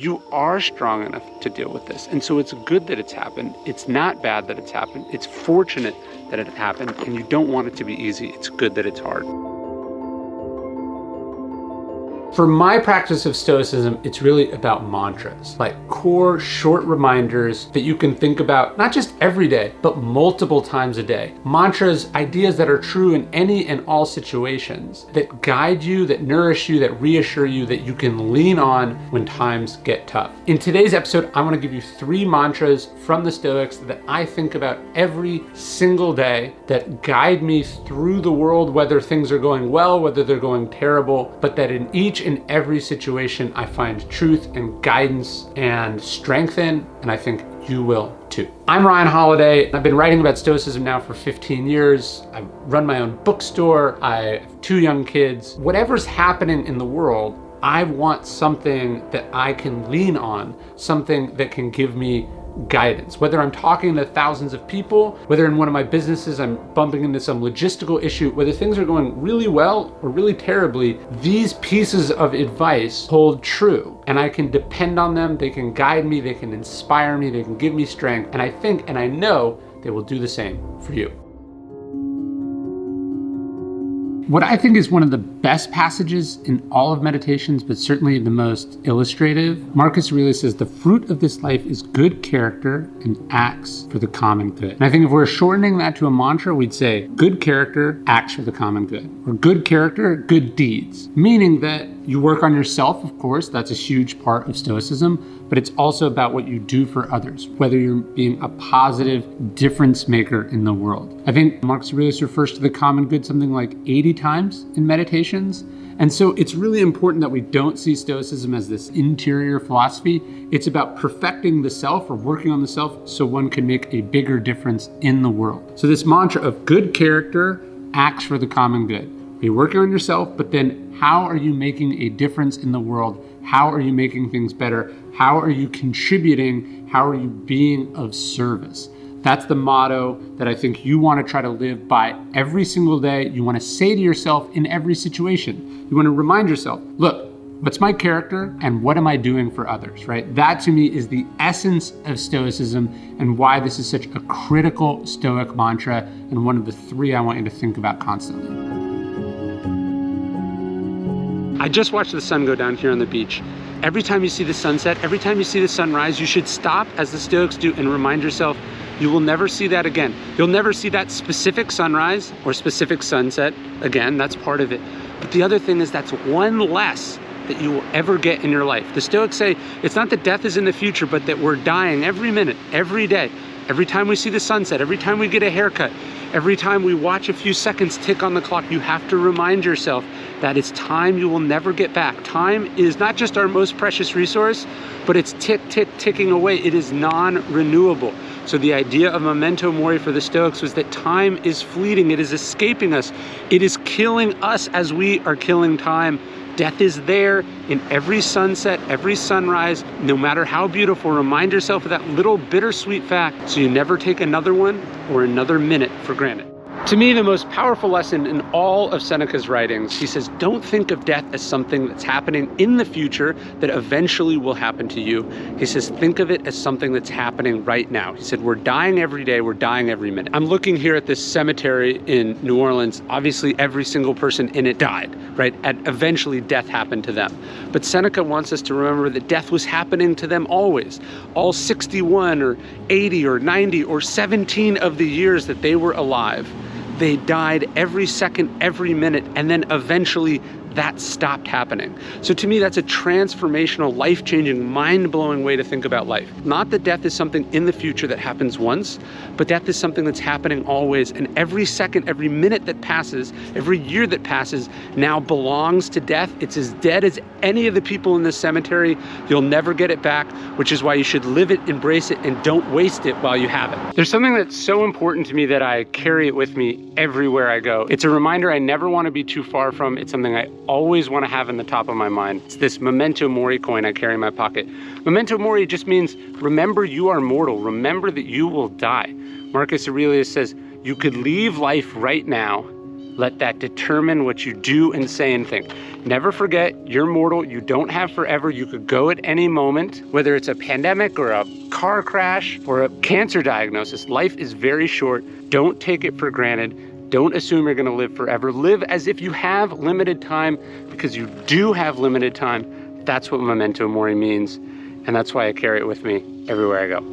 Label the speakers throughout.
Speaker 1: You are strong enough to deal with this. And so it's good that it's happened. It's not bad that it's happened. It's fortunate that it happened, and you don't want it to be easy. It's good that it's hard. For my practice of Stoicism, it's really about mantras, like core short reminders that you can think about not just every day, but multiple times a day. Mantras, ideas that are true in any and all situations, that guide you, that nourish you, that reassure you, that you can lean on when times get tough. In today's episode, I want to give you 3 mantras from the Stoics that I think about every single day that guide me through the world, whether things are going well, whether they're going terrible, but that in each and every situation I find truth and guidance and strength in, and I think you will too. I'm Ryan Holiday. I've been writing about Stoicism now for 15 years. I run my own bookstore. I have 2 young kids. Whatever's happening in the world, I want something that I can lean on, something that can give me guidance. Whether I'm talking to thousands of people, whether in one of my businesses I'm bumping into some logistical issue, whether things are going really well or really terribly, these pieces of advice hold true and I can depend on them. They can guide me, they can inspire me, they can give me strength, and I think and I know they will do the same for you. What I think is one of the best passages in all of meditations, but certainly the most illustrative, Marcus Aurelius says, the fruit of this life is good character and acts for the common good. And I think if we're shortening that to a mantra, we'd say good character, acts for the common good. Or good character, good deeds. Meaning that you work on yourself, of course, that's a huge part of Stoicism, but it's also about what you do for others, whether you're being a positive difference maker in the world. I think Marcus Aurelius refers to the common good something like 80 times in Meditations. And so it's really important that we don't see Stoicism as this interior philosophy. It's about perfecting the self or working on the self so one can make a bigger difference in the world. So this mantra of good character, acts for the common good. You're working on yourself, but then how are you making a difference in the world? How are you making things better? How are you contributing? How are you being of service? That's the motto that I think you want to try to live by every single day. You want to say to yourself in every situation. You want to remind yourself, look, what's my character and what am I doing for others, right? That to me is the essence of Stoicism and why this is such a critical Stoic mantra and one of the 3 I want you to think about constantly. I just watched the sun go down here on the beach. Every time you see the sunset, every time you see the sunrise, you should stop, as the Stoics do, and remind yourself, you will never see that again. You'll never see that specific sunrise or specific sunset again. That's part of it. But the other thing is that's one less that you will ever get in your life. The Stoics say it's not that death is in the future, but that we're dying every minute, every day. Every time we see the sunset, every time we get a haircut, every time we watch a few seconds tick on the clock, you have to remind yourself that it's time you will never get back. Time is not just our most precious resource, but it's ticking away. It is non-renewable. So the idea of Memento Mori for the Stoics was that time is fleeting. It is escaping us. It is killing us as we are killing time. Death is there in every sunset, every sunrise, no matter how beautiful. Remind yourself of that little bittersweet fact so you never take another one or another minute for granted. To me, the most powerful lesson in all of Seneca's writings, he says, don't think of death as something that's happening in the future that eventually will happen to you. He says, think of it as something that's happening right now. He said, we're dying every day, we're dying every minute. I'm looking here at this cemetery in New Orleans. Obviously, every single person in it died, right? And eventually death happened to them. But Seneca wants us to remember that death was happening to them always. All 61 or 80 or 90 or 17 of the years that they were alive, they died every second, every minute, and then eventually that stopped happening. So to me, that's a transformational, life-changing, mind-blowing way to think about life. Not that death is something in the future that happens once, but death is something that's happening always. And every second, every minute that passes, every year that passes now belongs to death. It's as dead as any of the people in this cemetery. You'll never get it back, which is why you should live it, embrace it, and don't waste it while you have it. There's something that's so important to me that I carry it with me everywhere I go. It's a reminder I never want to be too far from. It's something I always want to have in the top of my mind. It's this Memento Mori coin I carry in my pocket. Memento Mori just means remember you are mortal. Remember that you will die. Marcus Aurelius says you could leave life right now Let that determine what you do and say and think. Never forget, you're mortal, you don't have forever, you could go at any moment, whether it's a pandemic or a car crash or a cancer diagnosis. Life is very short. Don't take it for granted. Don't assume you're gonna live forever. Live as if you have limited time, because you do have limited time. That's what Memento Mori means, and that's why I carry it with me everywhere I go.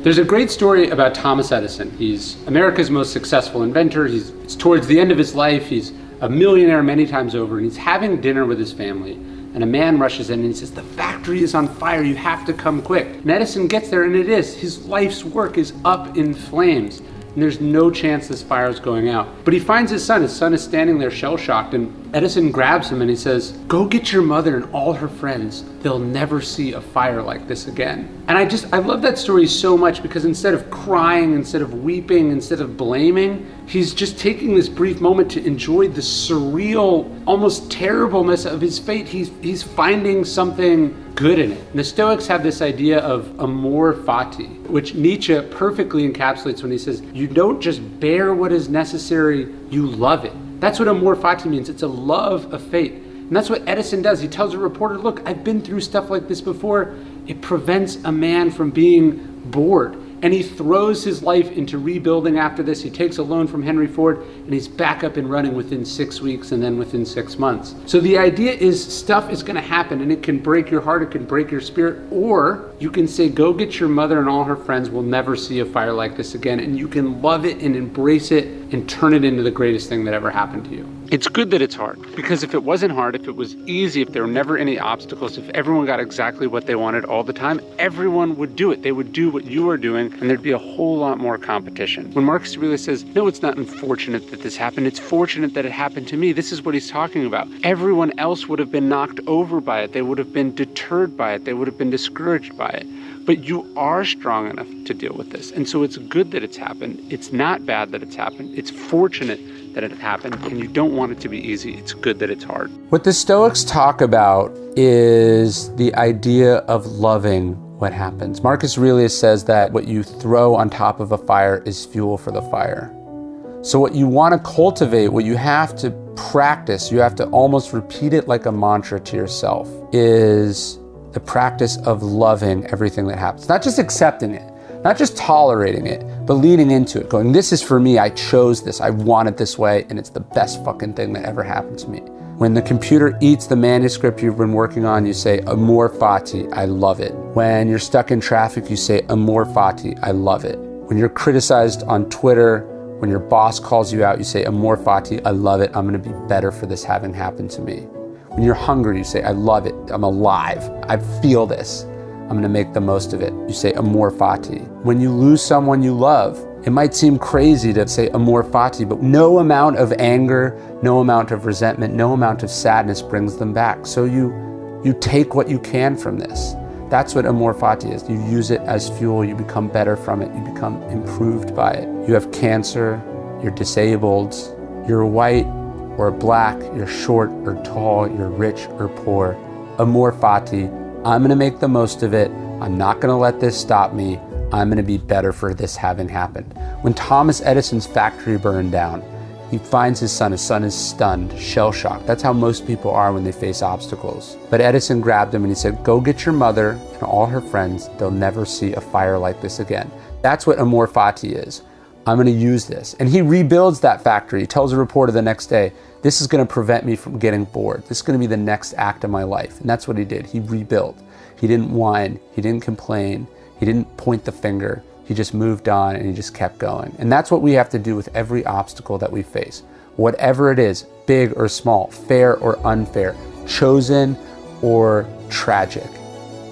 Speaker 1: There's a great story about Thomas Edison. He's America's most successful inventor. It's towards the end of his life. He's a millionaire many times over, and he's having dinner with his family. And a man rushes in and he says, "The factory is on fire, you have to come quick." And Edison gets there, and it is. His life's work is up in flames. And there's no chance this fire is going out. But he finds his son. His son is standing there shell-shocked, and Edison grabs him and he says, "Go get your mother and all her friends. They'll never see a fire like this again." And I love that story so much, because instead of crying, instead of weeping, instead of blaming, he's just taking this brief moment to enjoy the surreal, almost terribleness of his fate. He's finding something good in it. And the Stoics have this idea of Amor Fati, which Nietzsche perfectly encapsulates when he says, you don't just bear what is necessary, you love it. That's what Amor Fati means. It's a love of fate. And that's what Edison does. He tells a reporter, "Look, I've been through stuff like this before. It prevents a man from being bored." And he throws his life into rebuilding after this. He takes a loan from Henry Ford, and he's back up and running within 6 weeks, and then within 6 months. So the idea is stuff is gonna happen, and it can break your heart, it can break your spirit, or you can say, go get your mother and all her friends, will never see a fire like this again, and you can love it and embrace it and turn it into the greatest thing that ever happened to you. It's good that it's hard, because if it wasn't hard, if it was easy, if there were never any obstacles, if everyone got exactly what they wanted all the time, everyone would do it. They would do what you are doing, and there'd be a whole lot more competition. When Marcus Aurelius says, no, it's not unfortunate that this happened, it's fortunate that it happened to me, this is what he's talking about. Everyone else would have been knocked over by it. They would have been deterred by it. They would have been discouraged by it. But you are strong enough to deal with this. And so it's good that it's happened. It's not bad that it's happened. It's fortunate that it happened, and you don't want it to be easy. It's good that it's hard. What the Stoics talk about is the idea of loving what happens. Marcus Aurelius says that what you throw on top of a fire is fuel for the fire. So what you want to cultivate, what you have to practice, you have to almost repeat it like a mantra to yourself, is the practice of loving everything that happens. Not just accepting it, not just tolerating it, but leaning into it, going, this is for me, I chose this, I want it this way, and it's the best fucking thing that ever happened to me. When the computer eats the manuscript you've been working on, you say, Amor Fati, I love it. When you're stuck in traffic, you say, Amor Fati, I love it. When you're criticized on Twitter, when your boss calls you out, you say, Amor Fati, I love it, I'm gonna be better for this having happened to me. When you're hungry, you say, I love it, I'm alive, I feel this. I'm gonna make the most of it. You say Amor Fati. When you lose someone you love, it might seem crazy to say Amor Fati, but no amount of anger, no amount of resentment, no amount of sadness brings them back. So you take what you can from this. That's what Amor Fati is. You use it as fuel, you become better from it, you become improved by it. You have cancer, you're disabled, you're white or black, you're short or tall, you're rich or poor. Amor Fati. I'm gonna make the most of it. I'm not gonna let this stop me. I'm gonna be better for this having happened. When Thomas Edison's factory burned down, he finds his son is stunned, shell-shocked. That's how most people are when they face obstacles. But Edison grabbed him and he said, go get your mother and all her friends. They'll never see a fire like this again. That's what Amor Fati is. I'm gonna use this. And he rebuilds that factory. He tells a reporter the next day, this is gonna prevent me from getting bored. This is gonna be the next act of my life. And that's what he did. He rebuilt. He didn't whine, he didn't complain, he didn't point the finger. He just moved on and he just kept going. And that's what we have to do with every obstacle that we face. Whatever it is, big or small, fair or unfair, chosen or tragic.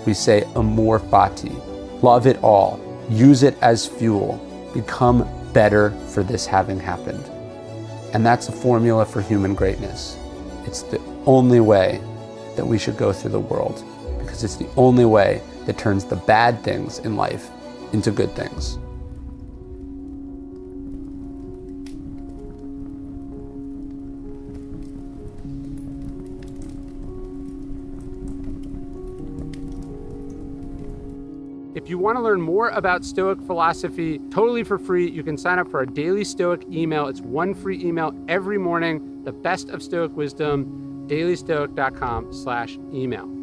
Speaker 1: We say Amor Fati. Love it all. Use it as fuel. Become better for this having happened. And that's a formula for human greatness. It's the only way that we should go through the world, because it's the only way that turns the bad things in life into good things. If you want to learn more about Stoic philosophy totally for free, you can sign up for our daily Stoic email. It's one free email every morning, the best of Stoic wisdom, dailystoic.com/email.